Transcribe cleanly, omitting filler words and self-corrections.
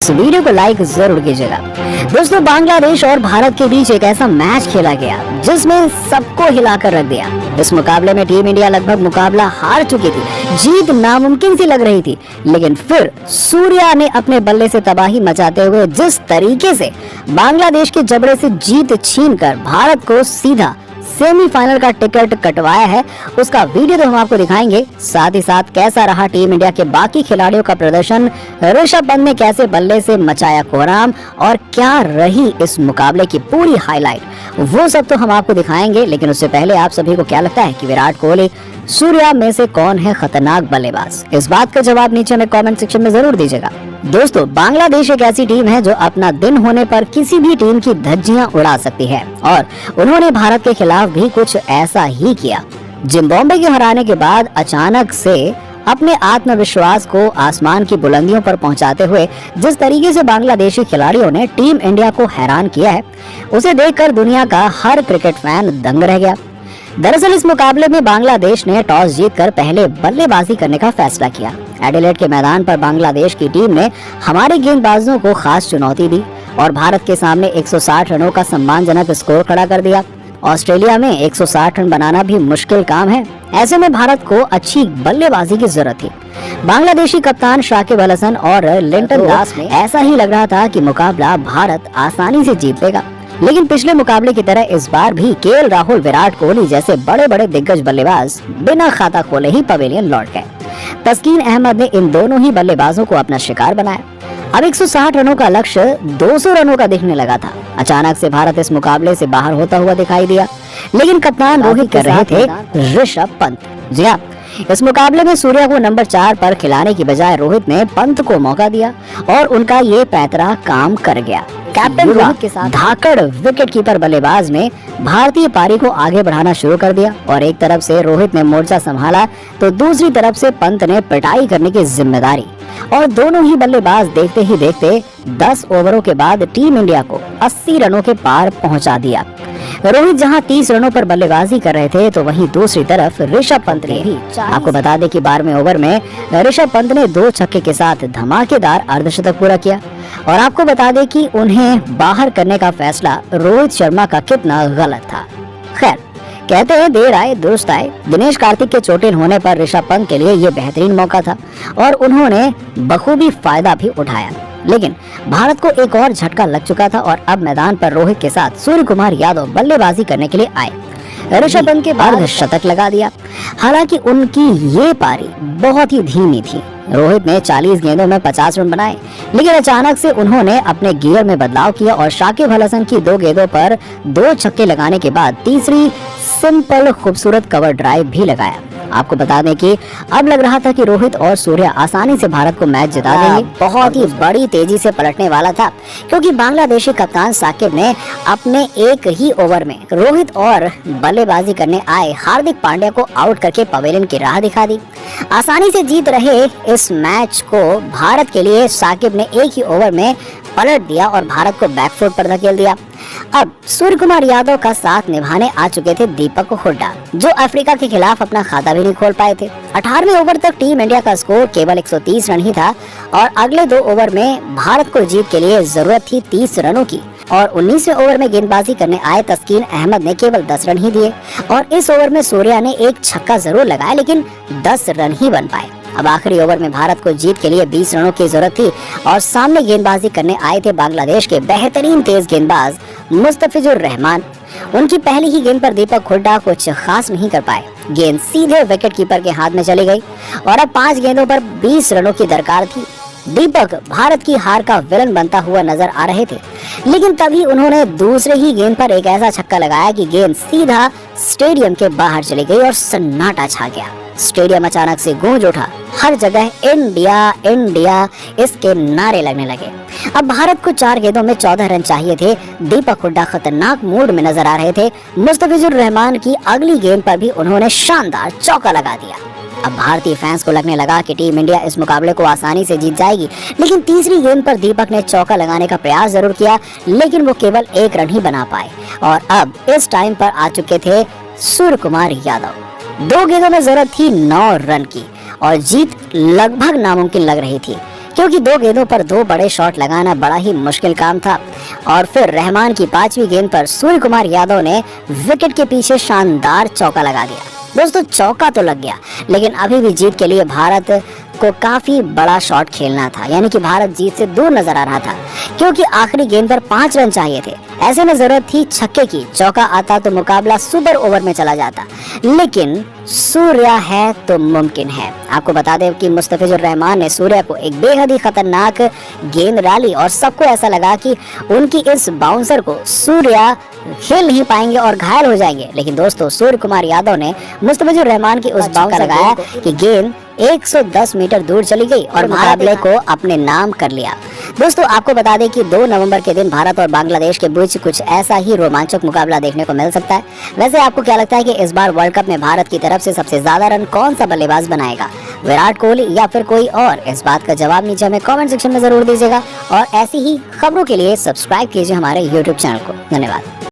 इस वीडियो को लाइक जरूर कीजिएगा। दोस्तों, बांग्लादेश और भारत के बीच एक ऐसा मैच खेला गया जिसमें सबको हिलाकर रख दिया। इस मुकाबले में टीम इंडिया लगभग मुकाबला हार चुकी थी, जीत नामुमकिन सी लग रही थी, लेकिन फिर सूर्या ने अपने बल्ले से तबाही मचाते हुए जिस तरीके से बांग्लादेश के जबड़े से जीत छीनकर भारत को सीधा सेमीफाइनल का टिकट कटवाया है, उसका वीडियो तो हम आपको दिखाएंगे। साथ ही साथ कैसा रहा टीम इंडिया के बाकी खिलाड़ियों का प्रदर्शन, ऋषभ पंत ने कैसे बल्ले से मचाया कोहराम और क्या रही इस मुकाबले की पूरी हाईलाइट, वो सब तो हम आपको दिखाएंगे। लेकिन उससे पहले आप सभी को क्या लगता है कि विराट कोहली सूर्या में से कौन है खतरनाक बल्लेबाज? इस बात का जवाब नीचे में कमेंट सेक्शन में जरूर दीजिएगा। दोस्तों, बांग्लादेश एक ऐसी टीम है जो अपना दिन होने पर किसी भी टीम की धज्जियां उड़ा सकती है और उन्होंने भारत के खिलाफ भी कुछ ऐसा ही किया। जिम्बाब्वे को हराने के बाद अचानक से अपने आत्मविश्वास को आसमान की बुलंदियों पर पहुंचाते हुए जिस तरीके से बांग्लादेशी खिलाड़ियों ने टीम इंडिया को हैरान किया है, उसे देखकर दुनिया का हर क्रिकेट फैन दंग रह गया। दरअसल इस मुकाबले में बांग्लादेश ने टॉस जीतकर पहले बल्लेबाजी करने का फैसला किया। एडिलेड के मैदान पर बांग्लादेश की टीम ने हमारे गेंदबाजों को खास चुनौती दी और भारत के सामने 160 रनों का सम्मानजनक स्कोर खड़ा कर दिया। ऑस्ट्रेलिया में 160 रन बनाना भी मुश्किल काम है, ऐसे में भारत को अच्छी बल्लेबाजी की जरूरत थी। बांग्लादेशी कप्तान शाकिब अल हसन और लिंटन दास में ऐसा ही लग रहा था कि मुकाबला भारत आसानी से जीत लेगा, लेकिन पिछले मुकाबले की तरह इस बार भी केएल राहुल, विराट कोहली जैसे बड़े बड़े दिग्गज बल्लेबाज बिना खाता खोले ही पवेलियन लौट गए। तस्कीन अहमद ने इन दोनों ही बल्लेबाजों को अपना शिकार बनाया। अब 160 रनों का लक्ष्य 200 रनों का दिखने लगा था। अचानक से भारत इस मुकाबले से बाहर होता हुआ दिखाई दिया, लेकिन कप्तान रोहित कर रहे थे ऋषभ पंत। जी हाँ, इस मुकाबले में सूर्या को नंबर 4 पर खिलाने की बजाय रोहित ने पंत को मौका दिया और उनका ये पैतरा काम कर गया। कैप्टन रोहित के साथ धाकड़ विकेटकीपर बल्लेबाज ने भारतीय पारी को आगे बढ़ाना शुरू कर दिया और एक तरफ से रोहित ने मोर्चा संभाला तो दूसरी तरफ से पंत ने पिटाई करने की जिम्मेदारी, और दोनों ही बल्लेबाज देखते ही देखते 10 ओवरों के बाद टीम इंडिया को 80 रनों के पार पहुंचा दिया। रोहित जहां 30 रनों पर बल्लेबाजी कर रहे थे तो वहीं दूसरी तरफ ऋषभ पंत ने भी, आपको बता दें कि 12वें ओवर में ऋषभ पंत ने 2 छक्के के साथ धमाकेदार अर्धशतक पूरा किया और आपको बता दें कि उन्हें बाहर करने का फैसला रोहित शर्मा का कितना गलत था। खैर, कहते हैं देर आए दुरुस्त आए। दिनेश कार्तिक के चोटिल होने पर ऋषभ पंत के लिए ये बेहतरीन मौका था और उन्होंने बखूबी फायदा भी उठाया, लेकिन भारत को एक और झटका लग चुका था और अब मैदान पर रोहित के साथ सूर्य कुमार यादव बल्लेबाजी करने के लिए आए। ऋषभ पंत के बाद शतक लगा दिया। हालांकि उनकी ये पारी बहुत ही धीमी थी। रोहित ने 40 गेंदों में 50 रन बनाए, लेकिन अचानक से उन्होंने अपने गियर में बदलाव किया और शाकिब अल हसन की 2 गेंदों पर 2 छक्के लगाने के बाद तीसरी सिंपल खूबसूरत कवर ड्राइव भी लगाया। आपको बता दें कि अब लग रहा था कि रोहित और सूर्या आसानी से भारत को मैच जिता देंगे। बहुत ही बड़ी तेजी से पलटने वाला था, क्योंकि बांग्लादेशी कप्तान साकिब ने अपने एक ही ओवर में रोहित और बल्लेबाजी करने आए हार्दिक पांड्या को आउट करके पवेलियन की राह दिखा दी। आसानी से जीत रहे इस मैच को भारत के लिए साकिब ने एक ही ओवर में पलट दिया और भारत को बैकफुट पर धकेल दिया। अब सूर्य कुमार यादव का साथ निभाने आ चुके थे दीपक हुड्डा, जो अफ्रीका के खिलाफ अपना खाता भी नहीं खोल पाए थे। 18वें ओवर तक टीम इंडिया का स्कोर केवल 130 रन ही था और अगले 2 ओवर में भारत को जीत के लिए जरूरत थी 30 रनों की और 19वें ओवर में गेंदबाजी करने आए तस्कीन अहमद ने केवल 10 रन ही दिए और इस ओवर में सूर्या ने एक छक्का जरूर लगाया, लेकिन 10 रन ही बन पाए। अब आखिरी ओवर में भारत को जीत के लिए 20 रनों की जरूरत थी और सामने गेंदबाजी करने आए थे बांग्लादेश के बेहतरीन तेज गेंदबाज मुस्तफिजुर रहमान। उनकी पहली ही गेंद पर दीपक हुड्डा कुछ खास नहीं कर पाए। गेंद सीधे विकेटकीपर के हाथ में चली गई और अब 5 गेंदों पर 20 रनों की दरकार थी। दीपक भारत की हार का विलन बनता हुआ नजर आ रहे थे, लेकिन तभी उन्होंने दूसरे ही गेंद पर एक ऐसा छक्का लगाया कि गेंद सीधा स्टेडियम के बाहर चली गई और सन्नाटा छा गया। स्टेडियम अचानक से गूंज उठा, हर जगह इंडिया इंडिया इसके नारे लगने लगे। अब भारत को 4 गेंदों में 14 रन चाहिए थे। दीपक हुड्डा खतरनाक मूड में नजर आ रहे थे। मुस्तफिजुर रहमान की अगली गेंद पर भी उन्होंने शानदार चौका लगा दिया। अब भारतीय फैंस को लगने लगा कि टीम इंडिया इस मुकाबले को आसानी से जीत जाएगी, लेकिन तीसरी गेंद पर दीपक ने चौका लगाने का प्रयास जरूर किया, लेकिन वो केवल 1 रन ही बना पाए और अब इस टाइम पर आ चुके थे सूर्य कुमार यादव। 2 गेंदों में जरूरत थी 9 रन की और जीत लगभग नामुमकिन लग रही थी, क्योंकि 2 गेंदों पर 2 बड़े शॉट लगाना बड़ा ही मुश्किल काम था। और फिर रहमान की 5वीं गेंद पर सूर्य कुमार यादव ने विकेट के पीछे शानदार चौका लगा दिया। दोस्तों चौका तो लग गया, लेकिन अभी भी जीत के लिए भारत को काफी बड़ा शॉट खेलना था, यानी कि भारत जीत से दूर नजर आ रहा था, क्योंकि आखिरी गेंद पर 5 रन चाहिए थे। ऐसे में जरूरत थी छक्के की। चौका आता तो मुकाबला सुपर ओवर में चला जाता, लेकिन सूर्या है तो मुमकिन है। आपको बता दें कि मुस्तफिजुर रहमान ने सूर्या को एक बेहद ही खतरनाक गेंद डाली और सबको ऐसा लगा कि उनकी इस बाउंसर को सूर्या खेल नहीं पाएंगे और घायल हो जाएंगे, लेकिन दोस्तों सूर्य कुमार यादव ने मुस्तफिजुर रहमान की उस बाउंसर लगाया कि गेंद 110 मीटर दूर चली गई और मुकाबले को अपने नाम कर लिया। दोस्तों आपको बता दें कि 2 नवंबर के दिन भारत और बांग्लादेश के बीच कुछ ऐसा ही रोमांचक मुकाबला देखने को मिल सकता है। वैसे आपको क्या लगता है कि इस बार वर्ल्ड कप में भारत की तरफ से सबसे ज्यादा रन कौन सा बल्लेबाज बनाएगा, विराट कोहली या फिर कोई और? इस बात का जवाब नीचे हमें कमेंट सेक्शन में जरूर दीजिएगा और ऐसी ही खबरों के लिए सब्सक्राइब कीजिए हमारे YouTube चैनल को। धन्यवाद।